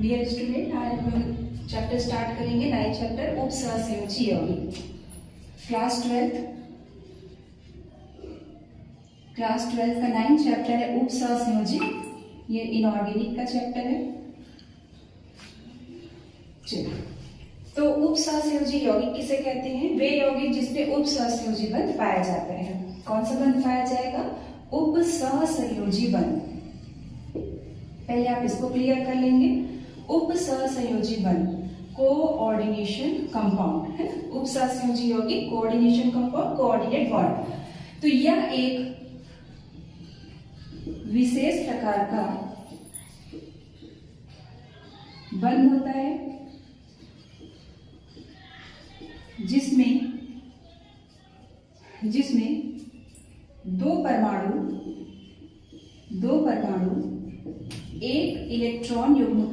Dear student, आज हम लोग चैप्टर स्टार्ट करेंगे, नए चैप्टर उपसहसंयोजी यौगिक। क्लास 12 का 9 चैप्टर है उपसहसंयोजी। ये इनऑर्गेनिक का चैप्टर है। चलिए, तो उपसहसंयोजी यौगिक किसे कहते हैं? वे यौगिक जिसमें उपसहसंयोजी बंध पाया जाता है। कौन सा बंध पाया जाएगा? उपसहसंयोजी बंध। पहले आप इसको क्लियर कर लेंगे। उपसहसंयोजी बंध, कोऑर्डिनेशन कंपाउंड है। उपसहसंयोजी यौगिक कोऑर्डिनेशन कंपाउंड, कोऑर्डिनेट बॉन्ड। तो यह एक विशेष प्रकार का बंध होता है जिसमें दो परमाणु एक इलेक्ट्रॉन युग्म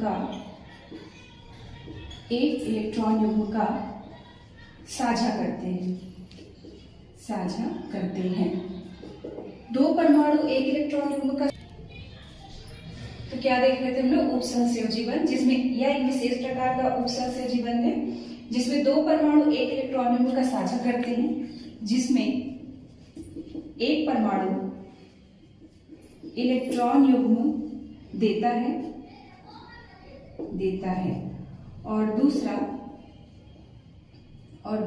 का साझा करते हैं। दो परमाणु एक इलेक्ट्रॉन युग्म का, तो क्या देख रहे थे हम लोग? उपसहसंयोजी बंध, जिसमें यह एक विशेष प्रकार का उपसहसंयोजी बंध है जिसमें दो परमाणु एक इलेक्ट्रॉन युग्म का साझा करते हैं, जिसमें एक परमाणु इलेक्ट्रॉन युग्म देता है और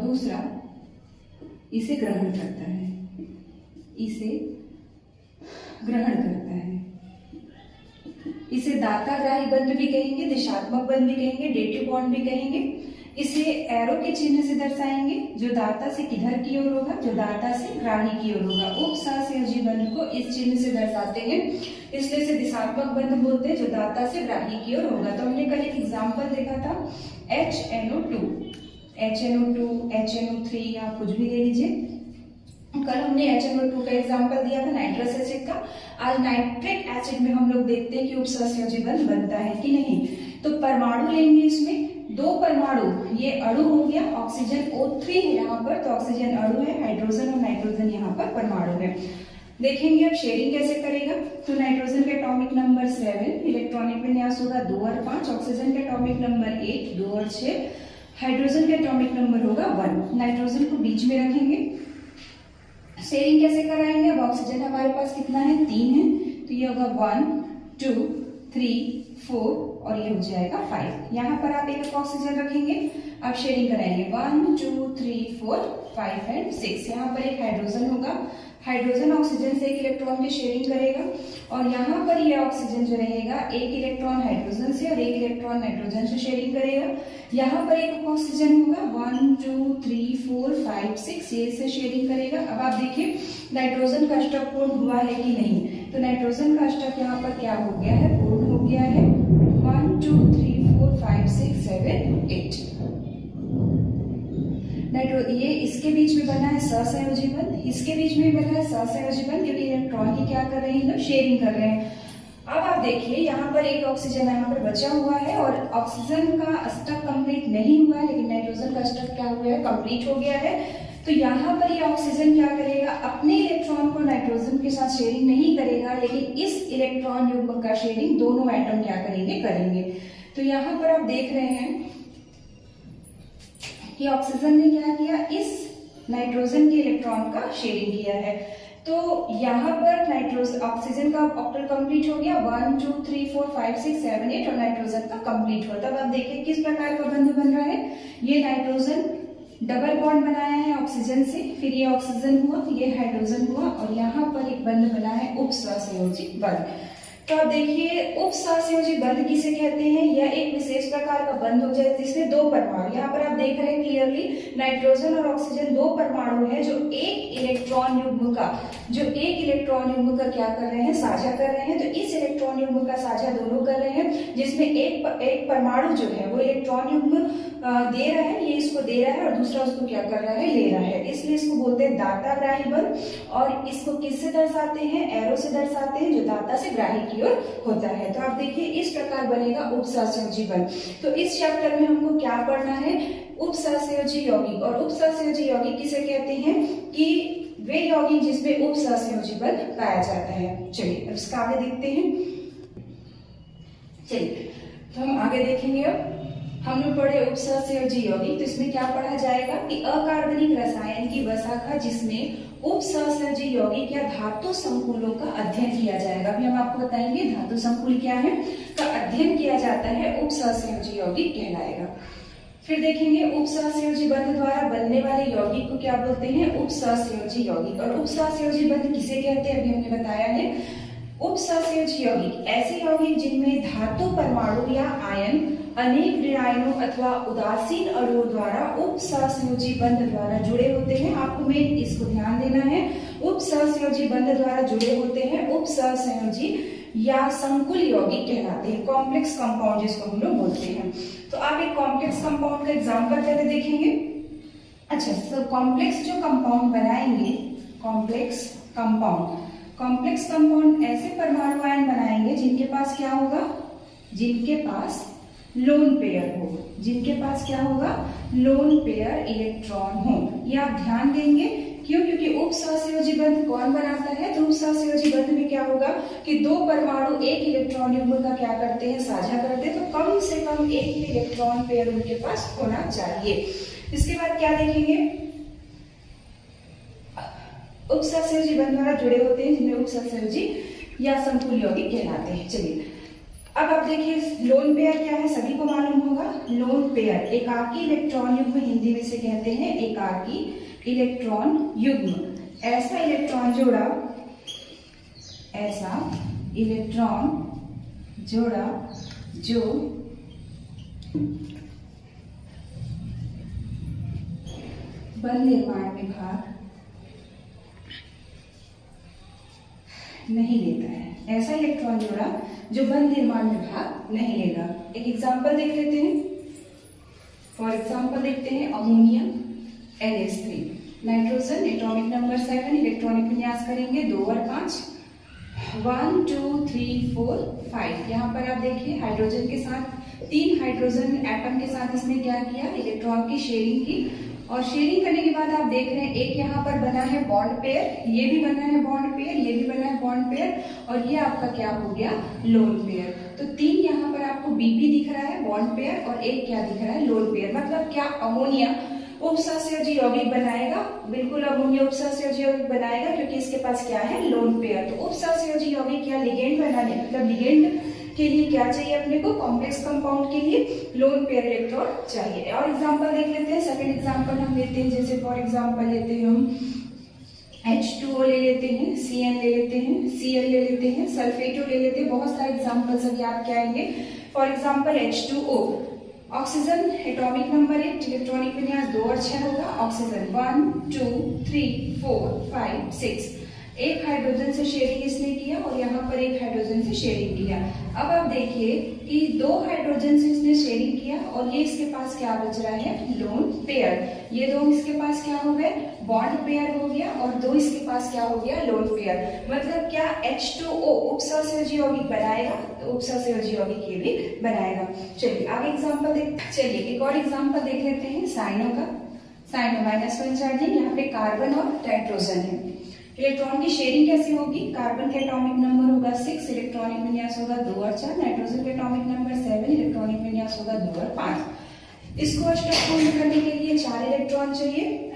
दूसरा इसे ग्रहण करता है। इसे दाताग्राही बंध भी कहेंगे, दिशात्मक बंध भी कहेंगे, डेटिव बॉन्ड भी कहेंगे। इसे एरो के चिन्ह से दर्शाएंगे, जो दाता से किधर की ओर होगा? जो दाता से ग्राही की ओर होगा। उपसहसंयोजी बंध को इस चिन्ह से दर्शाते हैं, इसलिए इसे दिशात्मक बंध बोलते हैं, जो दाता से ग्राही की ओर होगा। तो हमने कल एक एग्जाम्पल देखा था HNO2, HNO3 या कुछ भी ले लीजिए। कल हमने HNO2 का एग्जाम्पल दिया था, नाइट्रस एसिड का। आज नाइट्रिक एसिड में हम लोग देखते हैं कि उपसहसंयोजी बंध बनता है कि नहीं। तो परमाणु लेंगे, इसमें दो परमाणु, ये अणु हो गया, ऑक्सीजन O3 है यहाँ पर, तो ऑक्सीजन अणु है, हाइड्रोजन और नाइट्रोजन यहाँ पर परमाणु है। देखेंगे अब शेयरिंग कैसे करेगा। तो नाइट्रोजन का एटॉमिक नंबर 7, इलेक्ट्रॉनिक विन्यास होगा 2 और 5, ऑक्सीजन का एटॉमिक नंबर 8, 2 और 6, हाइड्रोजन का एटॉमिक नंबर होगा 1। नाइट्रोजन को बीच में रखेंगे। शेयरिंग कैसे कराएंगे? अब ऑक्सीजन हमारे पास कितना है? 3 है, तो ये होगा 1 2 3 4 और ये हो जाएगा 5। यहाँ पर आप एक ऑक्सीजन रखेंगे। अब शेयरिंग कराएंगे 1 2 3 4 5 एंड 6। यहाँ पर एक हाइड्रोजन होगा, हाइड्रोजन ऑक्सीजन से एक इलेक्ट्रॉन की शेयरिंग करेगा और यहाँ पर ये ऑक्सीजन जो रहेगा एक इलेक्ट्रॉन हाइड्रोजन से और एक इलेक्ट्रॉन नाइट्रोजन से शेयरिंग करेगा। यहाँ पर एक ऑक्सीजन होगा 1 2 3 4 5 6, ये से शेयरिंग करेगा। अब आप देखिए नाइट्रोजन का अष्टक पूर्ण हुआ है कि नहीं। तो नाइट्रोजन का अष्टक यहाँ पर क्या हो गया है? पूर्ण हो गया है। 1 2 3 4 5 6 7 8। ये इसके बीच में बना है सहसंयोजी बंध, इसके बीच में बना है सहसंयोजी बंध, क्योंकि इलेक्ट्रॉन की क्या कर रहे हैं? शेयरिंग कर रहे हैं। अब आप देखिए यहाँ पर एक ऑक्सीजन यहाँ पर बचा हुआ है और ऑक्सीजन का अष्टक कंप्लीट नहीं हुआ है, लेकिन नाइट्रोजन का अष्टक क्या हुआ है? कंप्लीट हो गया है। तो यहाँ पर ये ऑक्सीजन क्या करेगा? अपने इलेक्ट्रॉन को नाइट्रोजन के साथ शेयरिंग नहीं करेगा, लेकिन इस इलेक्ट्रॉन युग्म का शेयरिंग दोनों एटम क्या करेंगे। तो यहाँ पर आप देख रहे हैं कि ऑक्सीजन ने क्या किया? इस नाइट्रोजन के इलेक्ट्रॉन का शेयरिंग किया है। तो यहाँ पर नाइट्रोजन ऑक्सीजन का ऑक्टल कंप्लीट हो गया, 1 2 3 4 5 6 7 8, और नाइट्रोजन का कंप्लीट हुआ। तब आप देखिए किस प्रकार का बंध बन रहा है। ये नाइट्रोजन डबल बॉन्ड बनाया है ऑक्सीजन से, फिर ये ऑक्सीजन हुआ, ये हाइड्रोजन हुआ और यहाँ पर एक बंध बना है उपसहसंयोजी बंध। तो आप देखिए उपसहसंयोजी बंध किसे कहते हैं? यह एक विशेष प्रकार का बंध हो जाए जिसमें दो परमाणु, यहाँ पर आप देख रहे हैं क्लियरली नाइट्रोजन और ऑक्सीजन दो परमाणु है जो एक इलेक्ट्रॉन युग्म का क्या कर रहे हैं? साझा कर रहे हैं। तो इस इलेक्ट्रॉन युग्म का साझा दोनों कर रहे हैं, जिसमें एक परमाणु जो है वो इलेक्ट्रॉन युग्म दे रहा है, ये इसको दे रहा है और दूसरा उसको क्या कर रहा है? ले रहा है। इसलिए इसको बोलते हैं दाताग्राही बंध। और इसको किससे दर्शाते हैं? एरो से दर्शाते हैं, जो दाता से ग्राही की ओर होता है। तो आप देखिए इस प्रकार बनेगा उपसहसंयोजी बंध। तो इस चैप्टर में हमको क्या पढ़ना है? उपसहसंयोजी यौगिक। और उपसहसंयोजी यौगिक किसे कहते हैं? कि वे यौगिक जिसमें उपसहसंयोजी बंध पाया जाता है। चलिए अब इसका आगे देखते हैं। चलिए तो हम आगे देखेंगे। अब हम लोग पढ़े उपसहसंयोजी यौगिक, तो इसमें क्या पढ़ा जाएगा कि अकार्बनिक रसायन की वह शाखा जिसमें उपसहसंयोजी यौगिक या धातु संकुलों का अध्ययन किया जाएगा। अभी हम आपको बताएंगे धातु संकुल क्या है, का अध्ययन किया जाता है उपसहसंयोजी यौगिक कहलाएगा। फिर देखेंगे उपसहसंयोजी बंध द्वारा बनने वाले यौगिक को क्या बोलते हैं, उपसहसंयोजी यौगिक। और उपसहसंयोजी बंध किसे कहते हैं, अभी हमने बताया है। उपसहसंयोजी यौगिक ऐसे यौगिक जिनमें धातु परमाणु या आयन अनेक ऋणायनों अथवा उदासीन अणुओं द्वारा उपसहसंयोजी बंध द्वारा जुड़े होते हैं। आपको मेन इसको ध्यान देना है, उपसहसंयोजी बंध द्वारा जुड़े होते हैं उपसहसंयोजी या संकुल यौगिक कहलाते हैं, कॉम्प्लेक्स कंपाउंड जिसको हम लोग बोलते हैं। तो आप एक कॉम्प्लेक्स कंपाउंड का एग्जांपल पहले देखेंगे। अच्छा, तो कॉम्प्लेक्स जो कंपाउंड बनाएंगे, कॉम्प्लेक्स कंपाउंड ऐसे परमाणु आयन बनाएंगे जिनके पास क्या होगा, जिनके पास लोन पेयर हो, जिनके पास क्या होगा, लोन पेयर इलेक्ट्रॉन हो। ये आप ध्यान देंगे, क्यों, क्योंकि उपसहसंयोजी बंध कौन बनाता है, तो उपसहसंयोजी बंध में क्या होगा कि दो परमाणु एक इलेक्ट्रॉन युग्म का क्या करते हैं, साझा करते हैं। तो कम से कम एक इलेक्ट्रॉन पेयर उनके पास होना चाहिए। इसके बाद क्या देखेंगे, उपसहसंयोजी बंध द्वारा जुड़े होते हैं जिनमें उपसहसंयोजी या संकुल यौगिक कहलाते हैं। चलिए अब आप देखिए, लोन पेयर क्या है, सभी को मालूम होगा। लोन पेयर एकाकी इलेक्ट्रॉन युग्म हिंदी में से कहते हैं एकाकी इलेक्ट्रॉन युग्म। ऐसा इलेक्ट्रॉन जोड़ा जो बंध निर्माण में भाग नहीं लेता है, ऐसा इलेक्ट्रॉन जोड़ा जो बंध निर्माण में भाग नहीं लेगा। एक एग्जांपल देख लेते हैं। फॉर एग्जांपल देखते हैं ammonium NH3, nitrogen atomic number 7, electronic विन्यास करेंगे 2 और 5, 1 2 3 4 5। यहाँ पर आप देखिए हाइड्रोजन के साथ 3 हाइड्रोजन एटम के साथ इसने क्या किया, इलेक्ट्रॉन की शेयरिंग की। और शेयरिंग करने के बाद आप देख रहे हैं एक यहाँ पर बना है बॉन्ड पेयर, ये भी बना है बॉन्ड पेयर, ये भी बना है बॉन्ड पेयर, और ये आपका क्या हो गया, लोन पेयर। तो 3 यहाँ पर आपको BP दिख रहा है बॉन्ड पेयर, और एक क्या दिख रहा है, लोन पेयर। मतलब क्या, अमोनिया उपसहसंयोजी यौगिक बनाएगा, बिल्कुल अमोनिया उपसहसंयोजी यौगिक बनाएगा, क्योंकि इसके पास क्या है, लोन पेयर। तो उपसहसंयोजी यौगिक या लिगेंड बनाने, मतलब लिगेंड के लिए क्या चाहिए अपने को, कॉम्प्लेक्स कंपाउंड के लिए लोन पेयर इलेक्ट्रॉन चाहिए। और एग्जांपल देख लेते हैं। सेकंड एग्जांपल हम लेते हैं, जैसे फॉर एग्जांपल लेते हैं हम H2O ले लेते हैं, Cn ले लेते हैं, Cl ले लेते हैं, सल्फेटो ले लेते हैं। बहुत सारे एग्जांपल्स अभी आपके आएंगे। For example H2O, oxygen atomic number 8, electronic विन्यास 2 और 6 होगा। ऑक्सीजन 1 2 3 4 5 6, एक हाइड्रोजन से शेयरिंग इसने किया और यहाँ पर एक हाइड्रोजन से शेयरिंग किया। अब आप देखिए कि 2 हाइड्रोजन से इसने शेयरिंग किया और ये इसके पास क्या बच रहा है, लोन पेयर। ये 2 इसके पास क्या हो गए, बॉन्ड पेयर हो गया, और 2 इसके पास क्या हो गया, लोन पेयर। मतलब क्या, H2O उपसहसंयोजी यौगिक बनाएगा, तो उपसहसंयोजी यौगिक ये भी बनाएगा। चलिए आगे एग्जाम्पल चलिए एक और एग्जाम्पल देख लेते हैं साइनो का। साइनो -1 चार्जिंग, यहाँ पे कार्बन और नाइट्रोजन है। इलेक्ट्रॉन की शेयरिंग कैसी होगी, कार्बन के एटॉमिक नंबर होगा 6, इलेक्ट्रॉनिक विन्यास होगा 2 और 4, नाइट्रोजन के एटॉमिक नंबर 7, इलेक्ट्रॉनिक विन्यास होगा 2 और 5। इसको अष्टक पूर्ण करने के लिए 4 इलेक्ट्रॉन चाहिए।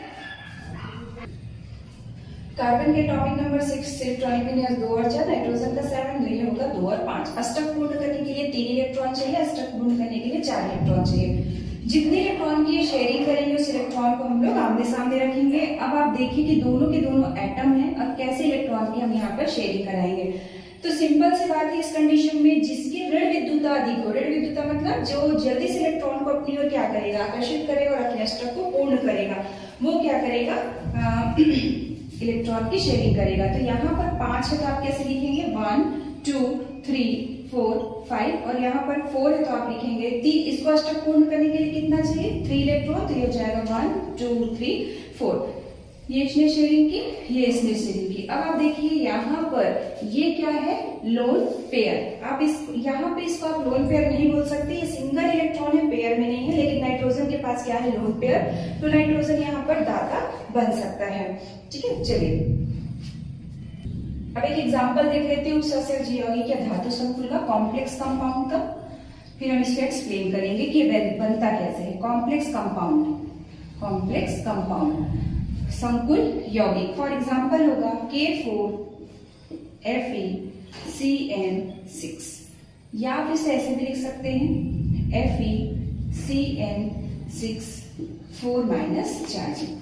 कार्बन के एटॉमिक नंबर 6, इलेक्ट्रॉनिक विन्यास 2 और 4, नाइट्रोजन का 7, ये होगा 2 और 5। अष्टक पूर्ण करने के लिए 3 इलेक्ट्रॉन चाहिए, अष्टक पूर्ण करने के लिए 4 इलेक्ट्रॉन चाहिए। जितने इलेक्ट्रॉन की शेयरिंग करेंगे उस इलेक्ट्रॉन को हम लोग आमने सामने रखेंगे। अब आप देखिए कि दोनों के दोनों एटम हैं, अब कैसे इलेक्ट्रॉन की हम यहाँ पर शेयरिंग कराएंगे। तो सिंपल सी बात है, इस कंडीशन में जिसकी ऋण विद्युता अधिक हो, ऋण विद्युता मतलब जो जल्दी से इलेक्ट्रॉन को अपनी ओर क्या करेगा, आकर्षित करेगा और अपने अष्टक को पूर्ण करेगा, वो क्या करेगा, इलेक्ट्रॉन की शेयरिंग करेगा। तो यहाँ पर 5 है तो आप कैसे लिखेंगे, 1 2 3 4 5, और यहाँ पर 4 है तो आप लिखेंगे इसको अष्टक पूर्ण करने के लिए कितना चाहिए, 3 इलेक्ट्रॉन, तो ये हो जाएगा 1 2 3 4। ये इसने शेयरिंग की, ये इसने शेयरिंग की। अब आप देखिए यहाँ पर ये क्या है, लोन पेयर। आप यहाँ पे इसको आप लोन पेयर नहीं बोल सकते, ये सिंगल इलेक्ट्रॉन है, पेयर में नहीं है। लेकिन नाइट्रोजन के पास क्या है, लोन पेयर, तो नाइट्रोजन यहाँ पर दाता बन सकता है। ठीक है, चलिए अब एक एग्जांपल देख लेते हैं उपसहसंयोजी यौगिक या धातु संकुल का, कॉम्प्लेक्स कंपाउंड का। फिर हम इसको एक्सप्लेन करेंगे कि बनता कैसे है। कॉम्प्लेक्स कंपाउंड संकुल यौगिक, फॉर एग्जाम्पल होगा K4FeCN6, या आप इसे ऐसे भी लिख सकते हैं FeCN6 4- चार्जिंग।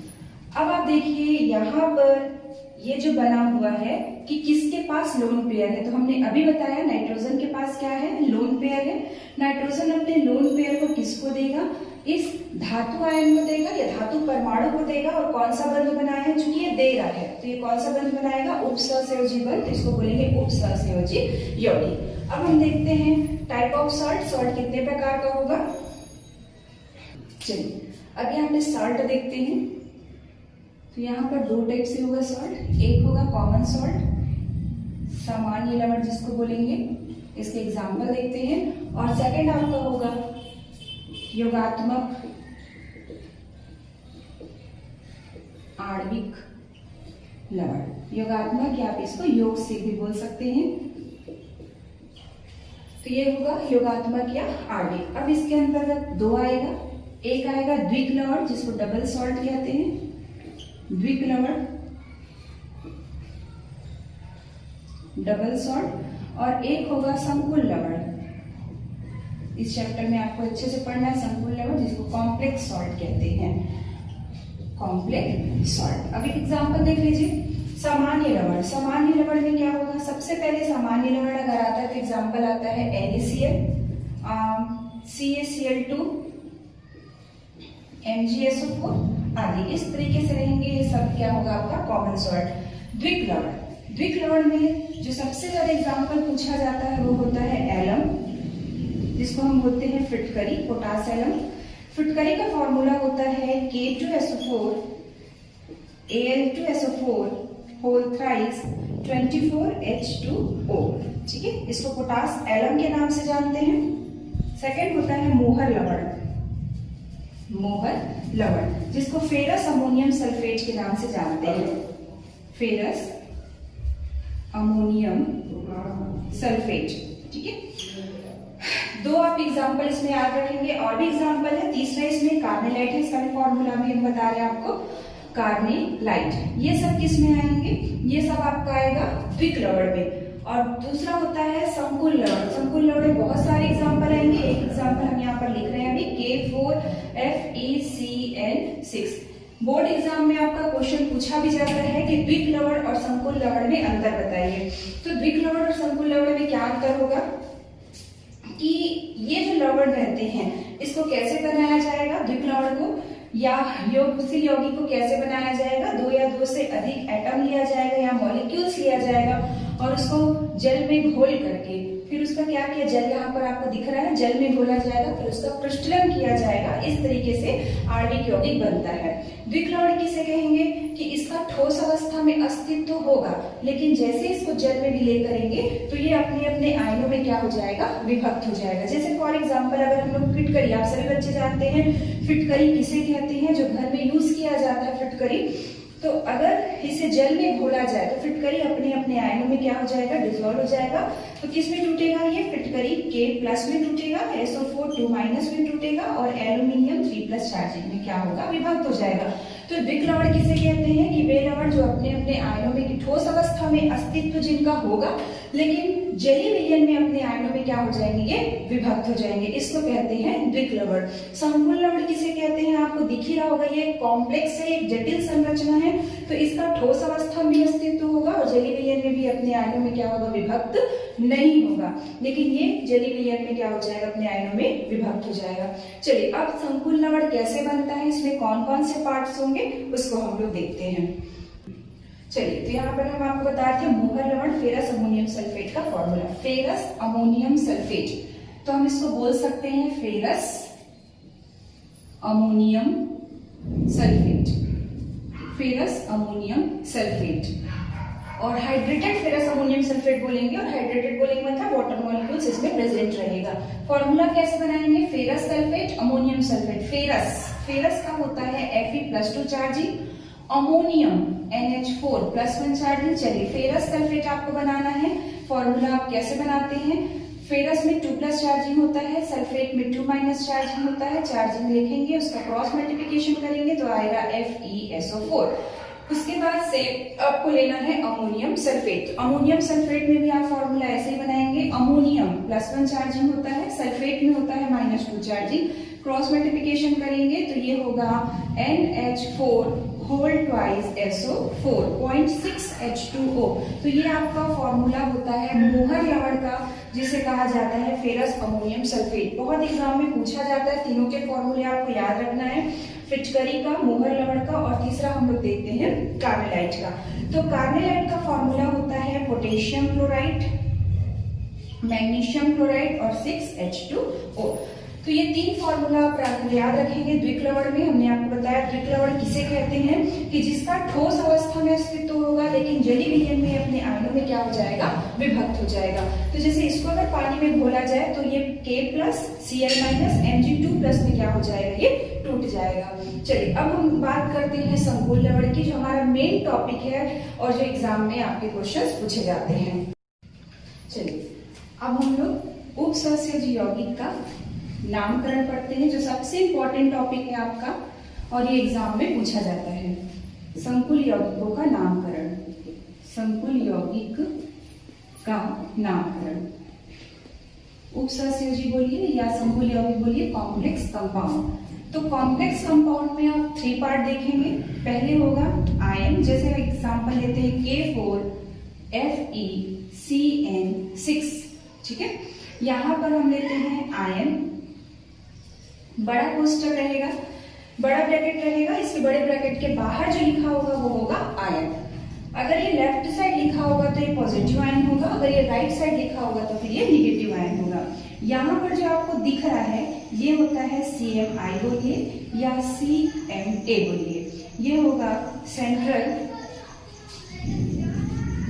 अब आप देखिए यहाँ पर ये जो बना हुआ है कि किसके पास लोन पेयर है, तो हमने अभी बताया नाइट्रोजन के पास क्या है, लोन पेयर है। नाइट्रोजन अपने लोन पेयर को किसको देगा, इस धातु आयन को देगा या धातु परमाणु को देगा, और कौन सा बंध बनाया है, चूंकि ये दे रहा है तो ये कौन सा बंध बनाएगा, उपसहसंयोजी बंध, इसको बोलेंगे उपसहसंयोजी यौगिक। अब हम देखते हैं टाइप ऑफ सॉल्ट कितने प्रकार का होगा। चलिए अब यहाँ पे सॉल्ट देखते हैं, तो यहाँ पर दो टाइप से होगा सॉल्ट, एक होगा कॉमन सॉल्ट, सामान्य लवण जिसको बोलेंगे, इसके एग्जाम्पल देखते हैं, और सेकंड आपका होगा योगात्मक आणविक लवण, योगात्मक या आप इसको योग से भी बोल सकते हैं। तो ये होगा योगात्मक या आणविक। अब इसके अंतर्गत दो आएगा, एक आएगा द्विक लवण जिसको डबल सॉल्ट कहते हैं, द्विक लवण डबल सॉल्ट, और एक होगा संकुल लवण, इस चैप्टर में आपको अच्छे से पढ़ना है संकुल लवण जिसको कॉम्प्लेक्स सॉल्ट कहते हैं, कॉम्प्लेक्स सॉल्ट। अब एक एग्जांपल देख लीजिए, सामान्य लवण। सामान्य लवण में क्या होगा, सबसे पहले सामान्य लवण अगर आता है तो एग्जांपल आता है NaCl, CaCl2, MgSO4 आदि, इस तरीके से रहेंगे। ये सब क्या होगा आपका कॉमन सॉल्ट। द्विक लवण, द्विक लवण में जो सबसे ज्यादा एग्जांपल पूछा जाता है वो होता है एलम, जिसको हम बोलते हैं फिटकरी, पोटास एलम। फिटकरी का फॉर्मूला होता है K2SO4 Al2SO4 whole thrice 24H2O, ठीक है, इसको पोटास एलम के नाम से जानते हैं। सेकंड होता है मोहर लवण, मोहर लवण जिसको फेरस अमोनियम सल्फेट के नाम से जानते हैं, फेरस अमोनियम सल्फेट, ठीक है। दो आप एग्जांपल इसमें याद रखेंगे, और भी एग्जांपल है। तीसरा इसमें कार्नेलाइट है, इसका भी फॉर्मूला भी हम बता रहे हैं आपको, कार्नेलाइट। ये सब किस में आएंगे, ये सब आपका आएगा द्विक लवण में। और दूसरा होता है संकुल लवण। संकुल लवण में बहुत सारे एग्जांपल आएंगे, एक एग्जांपल हम यहाँ पर लिख रहे हैं अभी, K4FeCN6। बोर्ड एग्जाम में आपका क्वेश्चन पूछा भी जाता है कि द्विक लवण और संकुल लवण में अंतर बताइए। तो द्विक लवण और संकुल लवण में क्या अंतर होगा कि ये जो लवण रहते हैं इसको कैसे बनाया जाएगा, द्विक लवण को या योगशील यौगिक को कैसे बनाया जाएगा, दो या दो से अधिक एटम लिया जाएगा या मॉलिक्यूल्स लिया जाएगा, और उसको जल में घोल करके फिर उसका क्या किया, जल यहाँ पर आपको दिख रहा है, जल में घोला जाएगा, फिर उसका पृष्ठलन किया जाएगा। इस तरीके से आणविक यौगिक बनता है। द्विक लवण किसे कहेंगे कि इसका ठोस अवस्था में अस्तित्व होगा, लेकिन जैसे इसको जल में विलय करेंगे तो ये अपने अपने आयनों में क्या हो जाएगा, विभक्त हो जाएगा। जैसे फॉर एग्जाम्पल अगर हम लोग फिटकरी, आप सभी बच्चे जानते हैं फिटकरी किसे कहते हैं, जो घर में यूज किया जाता है फिटकरी, तो अगर इसे जल में घोला जाए तो फिटकरी अपने अपने आयनों में क्या हो जाएगा, डिसॉल्व हो जाएगा। तो किस में टूटेगा, ये फिटकरी K+ में टूटेगा, SO4 2- में टूटेगा, और एल्यूमिनियम 3+ चार्जिंग में क्या होगा, विभक्त हो जाएगा। तो द्विक लवण किसे कहते हैं कि वे लवण जो अपने अपने आयनों में ठोस अवस्था में अस्तित्व जिनका होगा, लेकिन जलीय विलयन में अपने आयनों में क्या हो जाएंगे, ये विभक्त हो जाएंगे, इसको कहते हैं द्विक लवण। संकुल लवण किसे कहते हैं, आपको दिख ही रहा होगा, ये कॉम्प्लेक्स है, एक जटिल संरचना है, तो इसका ठोस अवस्था में अस्तित्व होगा और जलीय विलयन में भी अपने आयनों में क्या होगा, विभक्त नहीं होगा, लेकिन ये जलीय विलयन में क्या हो जाएगा, अपने आयनों में विभक्त हो जाएगा। चलिए अब संकुल लवण कैसे बनता है, इसमें कौन कौन से पार्ट्स होंगे उसको हम लोग देखते हैं। चलिए तो यहाँ पर हम आपको बता रहे थे मोहर लवण फेरस अमोनियम सल्फेट का फॉर्मूला, फेरस अमोनियम सल्फेट, तो हम इसको बोल सकते हैं ferrous ammonium sulphate, ferrous ammonium sulphate. और हाइड्रेटेड फेरस अमोनियम सल्फेट बोलेंगे, और हाइड्रेटेड बोलेंगे मतलब वाटर मॉलिक्यूल्स इसमें प्रेजेंट रहेगा। फॉर्मूला कैसे बनाएंगे, ferrous sulphate ammonium sulphate. Ferrous का होता है Fe+2 charging, ammonium NH4+1 charging. चलिए फेरस सल्फेट आपको बनाना है, फॉर्मूला आप कैसे बनाते हैं, फेरस में 2+ चार्जिंग होता है, सल्फेट में 2- चार्जिंग होता है। चार्जिंग लिखेंगे, उसका क्रॉस मल्टीप्लिकेशन करेंगे तो आएगा FeSO4। उसके बाद से आपको लेना है अमोनियम सल्फेट। अमोनियम सल्फेट में भी आप फॉर्मूला ऐसे ही बनाएंगे, अमोनियम +1 चार्जिंग होता है, सल्फेट में होता है -2 चार्जिंग। क्रॉस मल्टीप्लिकेशन करेंगे तो ये होगा NH4 whole twice SO4 0.6 H2O। तो ये आपका फॉर्मूला होता है मोहर लवण का, जिसे कहा जाता है फेरस अमोनियम सल्फेट। बहुत एग्जाम में पूछा जाता है, तीनों के फॉर्मूले आपको याद रखना है, फिटकरी का, मोहर लवण का, और तीसरा हम लोग देखते हैं कार्मेलाइट का। तो कार्मेलाइट का फॉर्मूला होता है पोटेशियम क्लोराइड, मैग्नीशियम क्लोराइड और 6H2O। तो ये 3 फॉर्मूला आप याद रखेंगे। द्विक्लवण में हमने आपको बताया द्विक्लवण किसे कहते हैं कि जिसका ठोस अवस्था में अस्तित्व होगा लेकिन जलीय विलयन में अपने आयनों में क्या हो जाएगा, विभक्त हो जाएगा। तो जैसे इसको अगर पानी में घोला जाए तो ये K+Cl- Mg2+ में क्या हो जाएगा, ये टूट जाएगा। चलिए अब हम बात करते हैं संकुल लवण की, जो हमारा मेन टॉपिक है और जो एग्जाम में आपके क्वेश्चंस पूछे जाते हैं। चलिए अब हम लोग उपसहसयोजी यौगिक का नामकरण पढ़ते हैं, जो सबसे इंपॉर्टेंट टॉपिक है आपका और ये एग्जाम में पूछा जाता है। संकुल यौगिकों का नामकरण, संकुल यौगिक का नामकरण। उपसहसयोजी बोलिए या संकुल यौगिक बोलिए, कॉम्प्लेक्स कंपाउंड। तो कॉम्प्लेक्स कंपाउंड में आप 3 पार्ट देखेंगे। पहले होगा आयन, जैसे एग्जांपल लेते हैं K4 FeCN6, ठीक है। यहां पर हम लेते हैं आयन, बड़ा कोष्टक रहेगा, बड़ा ब्रैकेट रहेगा, इसके बड़े ब्रैकेट के बाहर जो लिखा होगा वो होगा आयन। अगर ये लेफ्ट साइड लिखा होगा तो ये पॉजिटिव आयन होगा, अगर ये राइट साइड लिखा होगा तो फिर ये निगेटिव आयन होगा। यहाँ पर जो आपको दिख रहा है ये होता है CMI बोलिए या CMA बोलिए, ये होगा सेंट्रल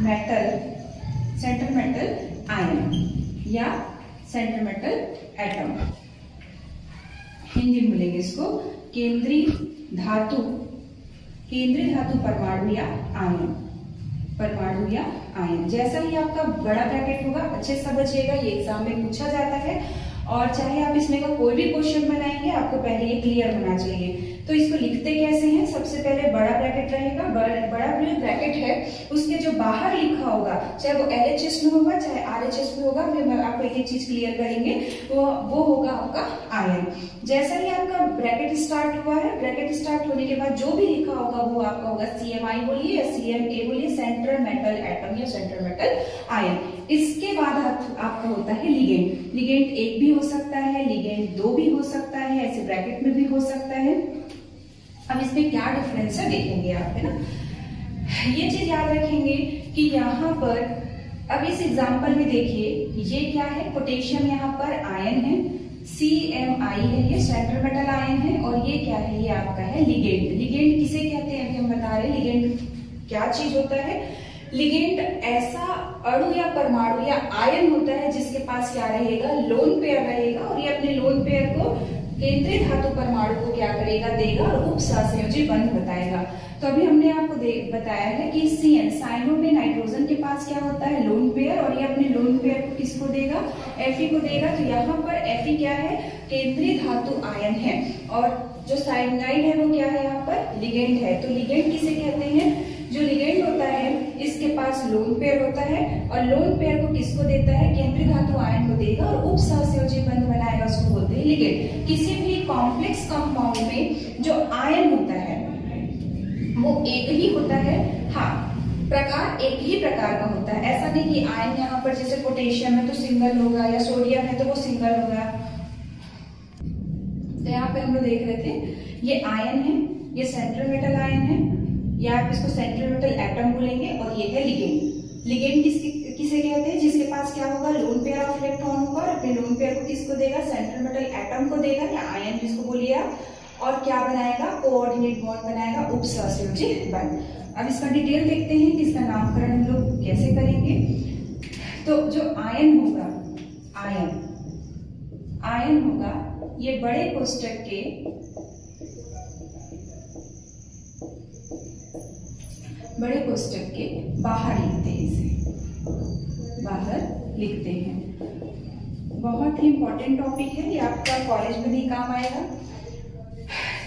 मेटल आयन या सेंट्रल मेटल एटम। हिंदी में बोलेंगे इसको केंद्रीय धातु परमाणु या आयन, परमाणु या आयन। जैसा ही आपका बड़ा ब्रैकेट होगा, अच्छे से समझिएगा, ये एग्जाम में पूछा जाता है और चाहे आप इसमें का कोई भी क्वेश्चन बनाएंगे आपको पहले ये क्लियर होना चाहिए। तो इसको लिखते कैसे हैं, सबसे पहले बड़ा ब्रैकेट रहेगा, बड़ा ब्रैकेट है उसके जो बाहर लिखा होगा, चाहे वो LHS में होगा चाहे RHS में होगा, मैं आपको एक एक चीज क्लियर करेंगे, वो होगा आपका आयन। जैसा ही आपका ब्रैकेट स्टार्ट हुआ है, ब्रैकेट स्टार्ट होने के बाद जो भी लिखा होगा वो आपका होगा CMI बोलिए या CMA बोलिए, सेंट्रल मेटल एटम या सेंट्रल मेटल आयन। इसके बाद आपका होता है लिगेंड। लिगेंड 1 भी हो सकता है, लिगेंड 2 भी हो सकता है, ऐसे ब्रैकेट में भी हो सकता है। अब इसमें क्या डिफरेंस है देखेंगे आप, है ना। ये चीज याद रखेंगे कि यहाँ पर अब इस एग्जांपल में देखिए ये क्या है, पोटेशियम यहाँ पर आयन है, CMI है, ये सेंट्रल मेटल आयन है, और ये क्या है, ये आपका है लिगेंड। लिगेंड किसे कहते हैं अभी हम बता रहे हैं, लिगेंड क्या चीज होता है। लिगेंड ऐसा अणु या परमाणु या आयन होता है जिसके पास क्या रहेगा, लोन पेयर रहेगा, और ये अपने लोन पेयर को केंद्रीय धातु परमाणु को क्या करेगा, देगा और उपसहसंयोजी बंध बताएगा। तो अभी हमने आपको बताया है कि CN साइनो में नाइट्रोजन के पास क्या होता है, लोन पेयर, और ये अपने लोन पेयर को किसको देगा, Fe को देगा। तो यहाँ पर Fe क्या है, केंद्रीय धातु आयन है, और जो साइनाइड है वो क्या है, यहाँ पर लिगेंड है। तो लिगेंड किसे कहते हैं, जो लिगेंड होता है इसके पास लोन पेयर होता है, और लोन पेयर को किसको देता है, केंद्रीय धातु आयन को देगा और उपसहसंयोजी बंध बनाएगा, उसको बोलते हैं लिगेंड। किसी भी कॉम्प्लेक्स कंपाउंड में जो आयन होता है वो एक ही होता है, हाँ प्रकार एक ही प्रकार का होता है। ऐसा नहीं कि आयन यहाँ पर जैसे पोटेशियम है तो सिंगल होगा या सोडियम है तो वो सिंगल होगा। तो यहाँ पे हम लोग देख रहे थे ये आयन है, ये सेंट्रल मेटल आयन है, या आप इसको सेंट्रल मेटल एटम बोलेंगे, और ये है लिगेंड। लिगेंड किसे कहते हैं, जिसके पास क्या होगा, लोन पेयर ऑफ इलेक्ट्रॉन होगा, और अपने लोन पेयर को किसको देगा, सेंट्रल मेटल एटम को देगा या आयन जिसको बोलिए आप, और क्या बनाएगा, कोऑर्डिनेट बॉन्ड बनाएगा, उपसहसंयोजी बंध। अब इसका डिटेल देखते हैं कि इसका नामकरण हम लोग कैसे करेंगे। तो जो आयन होगा, आयन होगा ये बड़े कोष्टक के बाहर लिखते हैं, इसे बाहर लिखते हैं। बहुत ही इंपॉर्टेंट टॉपिक है, ये आपका कॉलेज में भी काम आएगा।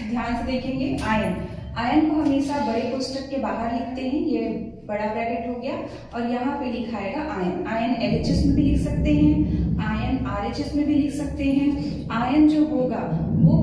ध्यान से देखेंगे। आयन, आयन को हमेशा बड़े कोष्टक के बाहर लिखते हैं, ये बड़ा ब्रैकेट हो गया, और यहाँ पे लिखाएगा आयन। आयन LHS में भी लिख सकते हैं, आयन RHS में भी लिख सकते हैं। आयन जो होगा वो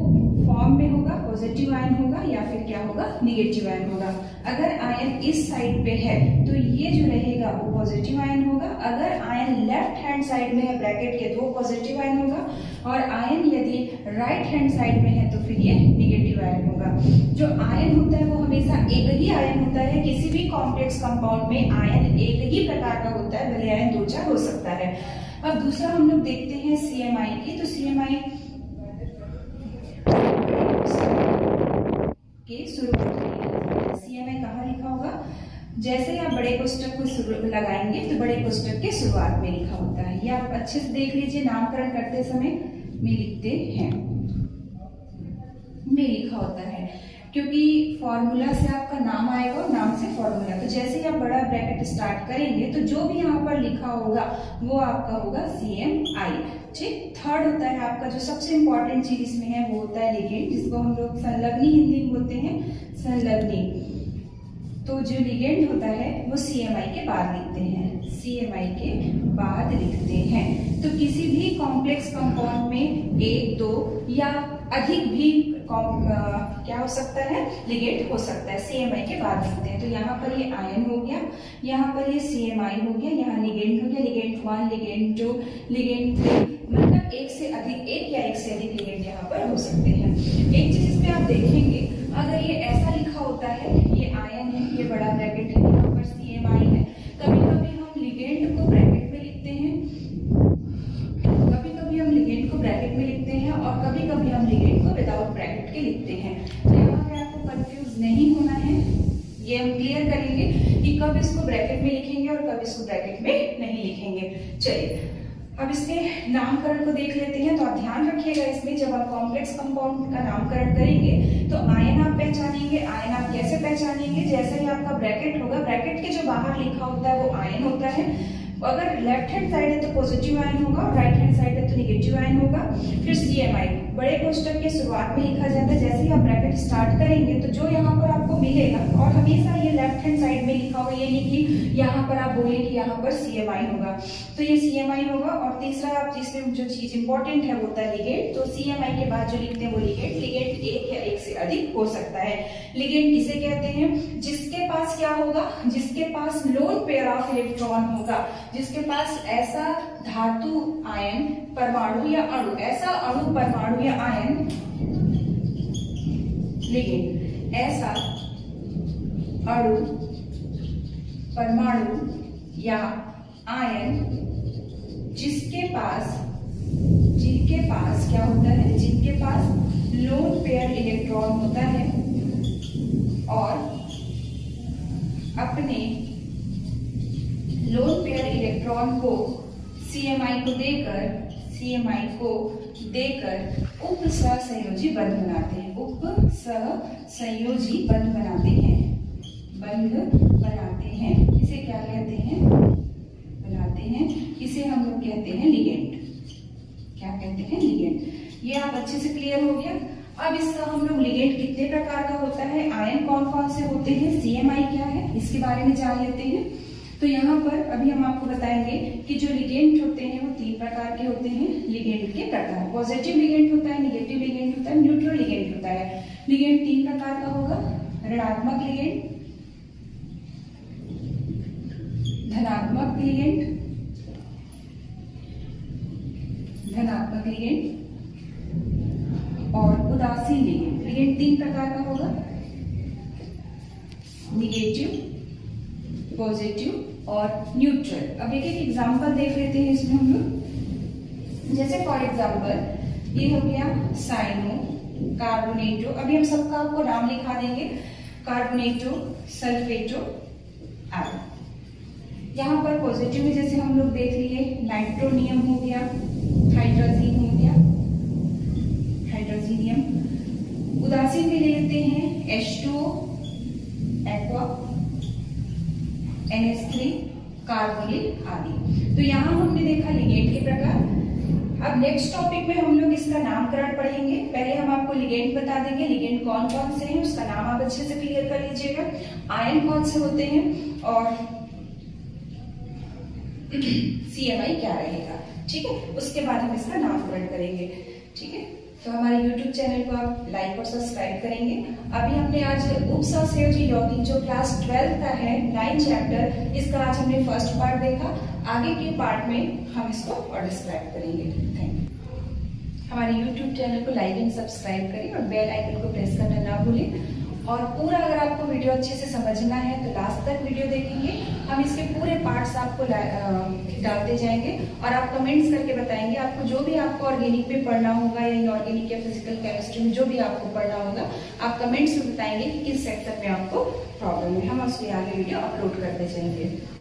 फॉर्म में होगा, पॉजिटिव आयन होगा या फिर क्या होगा, निगेटिव आयन होगा। अगर आयन इस साइड पे है तो ये जो रहेगा वो पॉजिटिव आयन होगा। अगर आयन लेफ्ट हैंड साइड में है ब्रैकेट के तो वो पॉजिटिव आयन होगा, और आयन यदि राइट हैंड साइड में है तो फिर ये निगेटिव आयन होगा। जो आयन होता है वो हमेशा एक ही आयन होता है, किसी भी कॉम्प्लेक्स कंपाउंड में आयन एक ही प्रकार का होता है, भले आयन 2-4 हो सकता है। अब दूसरा हम लोग देखते हैं CMI की। तो CMI के शुरू CMI कहाँ लिखा होगा, जैसे ही आप बड़े कोष्टक को लगाएंगे तो बड़े कोष्टक के शुरुआत में लिखा होता है। ये आप अच्छे से देख लीजिए, नामकरण करते समय में लिखते हैं, में लिखा होता है, क्योंकि फॉर्मूला से आपका नाम आएगा और नाम से फॉर्मूला। तो जैसे ही आप बड़ा ब्रैकेट स्टार्ट करेंगे तो जो भी यहाँ पर लिखा होगा वो आपका होगा CMI। ठीक, थर्ड होता है आपका जो सबसे इंपॉर्टेंट चीज इसमें है वो होता है लिगेंड, जिसको हम लोग संलग्नी हिंदी में बोलते हैं, संलग्नी। तो जो लिगेंड होता है वो CMI के बाद लिखते हैं, CMI के बाद लिखते हैं। तो किसी भी कॉम्प्लेक्स कंपाउंड में 1, 2 या अधिक भी क्या हो सकता है, लिगेंड हो सकता है, CMI के बाद लिखते हैं। तो यहाँ पर ये आयन हो गया, यहाँ पर ये CMI हो गया, यहाँ लिगेंड हो गया, लिगेंड 1, लिगेंड 2, लिगेंड 3, मतलब एक से अधिक, एक या एक से अधिक लिगेंड यहाँ पर हो सकते हैं। एक चीज इसमें आप देखेंगे, अगर ये ऐसा लिखा होता है, ये आयन है, ये बड़ा ब्रैकेट है, यहाँ पर CMI है, कभी कभी हम लिगेंड को ब्रैकेट में लिखते हैं, कभी कभी हम लिगेंड को ब्रैकेट में लिखते हैं, और कभी कभी हम लिगेंड को विदाउट ब्रैकेट के लिखते हैं। तो यहाँ पे आपको कंफ्यूज नहीं होना है, ये हम क्लियर करेंगे कि कब इसको ब्रैकेट में लिखेंगे और कब इसको ब्रैकेट में नहीं लिखेंगे। चलिए अब इसमें नामकरण को देख लेते हैं। तो आप ध्यान रखिएगा, इसमें जब आप कॉम्प्लेक्स कंपाउंड का नामकरण करेंगे तो आयन आप पहचानेंगे। आयन आप कैसे पहचानेंगे, जैसे ही आपका ब्रैकेट होगा, ब्रैकेट के जो बाहर लिखा होता है वो आयन होता है। अगर लेफ्ट हैंड साइड है तो पॉजिटिव आयन होगा, और राइट हैंड साइड है तो निगेटिव आयन होगा। फिर CMI बड़े कोष्टक के शुरुआत में लिखा जाता है। जैसे ही आप ब्रैकेट स्टार्ट करेंगे तो जो यहाँ पर आपको मिलेगा, और हमेशा ये लेफ्ट हैंड साइड में लिखा होगा, ये नहीं कि यहाँ पर आप बोले कि यहाँ पर CMI होगा, तो ये CMI होगा। और तीसरा आप जिसमें जो चीज इंपॉर्टेंट है वो होता है लिगेंड। तो CMI के बाद जो लिखते हैं वो लिगेंड, लिगेंड एक या एक से अधिक हो सकता है। लिगेंड किसे कहते हैं, जिसके पास क्या होगा, जिसके पास लोन पेयर ऑफ इलेक्ट्रॉन होगा, जिसके पास ऐसा धातु आयन परमाणु या अणु, ऐसा अणु परमाणु या आयन, लिगेंड, ऐसा अणु परमाणु या आयन जिनके पास क्या होता है, जिनके पास लोन पेयर इलेक्ट्रॉन होता है, और अपने लोन पेयर इलेक्ट्रॉन को CMI को देकर उप सहसंयोजी बंध बनाते हैं, उप सहसंयोजी बंध बनाते हैं। इसे क्या कहते हैं, बनाते हैं, इसे हम लोग कहते हैं लिगेंड। क्या कहते हैं, लिगेंड। ये आप अच्छे से क्लियर हो गया। अब इसका हम लोग लिगेंड कितने प्रकार का होता है, आयन कौन कौन से होते हैं, CMI क्या है, इसके बारे में जान लेते हैं। तो यहाँ पर अभी हम आपको बताएंगे कि जो लिगेंड होते हैं वो 3 प्रकार के होते हैं। लिगेंड के प्रकार, पॉजिटिव लिगेंड होता है, निगेटिव लिगेंड होता है, न्यूट्रल लिगेंड होता है। लिगेंड 3 प्रकार का होगा, ऋणात्मक लिगेंड, धनात्मक लिगेंड, और उदासीन लिगेंड। लिगेंड 3 प्रकार का होगा, निगेटिव, पॉजिटिव और न्यूट्रल। अब एक एक एग्जांपल देख लेते हैं इसमें हम लोग। जैसे फॉर एग्जांपल ये हो गया साइनो, कार्बोनेटो, अभी हम सबका आपको नाम लिखा देंगे, कार्बोनेटो, सल्फेटो, आदि। यहाँ पर पॉजिटिव में जैसे हम लोग देख लिए, नाइट्रोनियम हो गया, हाइड्रोजीन हो गया, हाइड्रोजीनियम। उदासीन में ले लेते हैं H2O, एक्वा, NH3, कार्बोनिल आदि। तो यहाँ हमने देखा लिगेंड के प्रकार। अब नेक्स्ट टॉपिक में हम लोग इसका नामकरण पढ़ेंगे। पहले हम आपको लिगेंड बता देंगे, लिगेंड कौन कौन से हैं उसका नाम आप अच्छे से क्लियर कर लीजिएगा, आयन कौन से होते हैं और CMI क्या रहेगा, ठीक है। उसके बाद हम इसका नामकरण करेंगे, ठीक है। तो हमारे YouTube चैनल को आप लाइक और सब्सक्राइब करेंगे। अभी हमने आज उपसंयोजी यौगिक जो क्लास 12 का है 9 चैप्टर, इसका आज हमने फर्स्ट पार्ट देखा। आगे के पार्ट में हम इसको और डिस्क्राइब करेंगे। Thank you. हमारे YouTube चैनल को लाइक एंड सब्सक्राइब करें और बेल आइकन को प्रेस करना ना भूलें। और पूरा अगर आपको वीडियो अच्छे से समझना है तो लास्ट तक वीडियो देखेंगे। हम इसके पूरे पार्ट्स आपको डालते जाएंगे और आप कमेंट्स करके बताएंगे आपको जो भी आपको ऑर्गेनिक में पढ़ना होगा या इनऑर्गेनिक या फिजिकल केमिस्ट्री में जो भी आपको पढ़ना होगा, आप कमेंट्स में बताएंगे कि किस सेक्शन में आपको प्रॉब्लम है। हम उसके आगे वीडियो अपलोड करते जाएंगे।